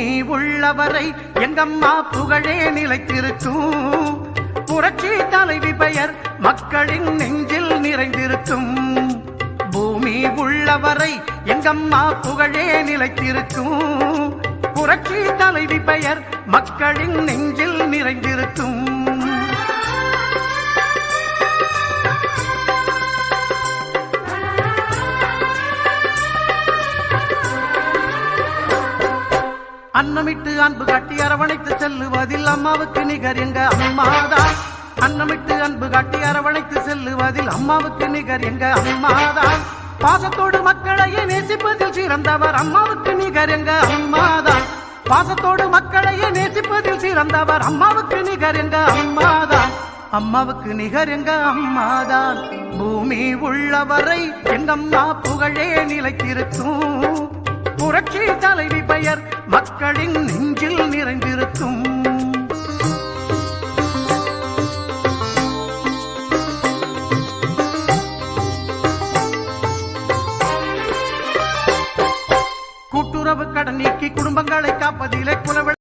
பூமி உள்ளவரை எங்கம்மா புகழே நிலைத்திருக்கும். புரட்சி தலைவி பெயர் மக்களின் நெஞ்சில் நிறைந்திருக்கும். பூமி உள்ளவரை எங்கம்மா புகழே நிலைத்திருக்கும். புரட்சி தலைவி பெயர் மக்களின் நெஞ்சில் நிறைந்திருக்கும். அன்னமிட்டு அன்பு காட்டி அரவணைத்து செல்லுவதில் அம்மாவுக்கு நிகர் எங்க அம்மாதான். அன்னமிட்டு அன்பு காட்டி அரவணைத்து செல்லுவதில் அம்மாவுக்கு நிகர் எங்க அம்மாதான். பாசத்தோடு மக்களையே நேசிப்பதில் சிறந்தவர் அம்மாவுக்கு நிகர் எங்க அம்மாதான். பாசத்தோடு மக்களையே நேசிப்பதில் சிறந்தவர் அம்மாவுக்கு நிகர் எங்க அம்மாதான். அம்மாவுக்கு நிகர் எங்க அம்மாதான். பூமி உள்ளவரை எங்கம்மா புகழே நிலைத்திருக்கும். புரட்சி தலைவி பெயர் மக்களின் நெஞ்சில் நிறைந்திருக்கும். கூட்டுறவு கடன் நீக்கி குடும்பங்களை காப்பதிலே குலவ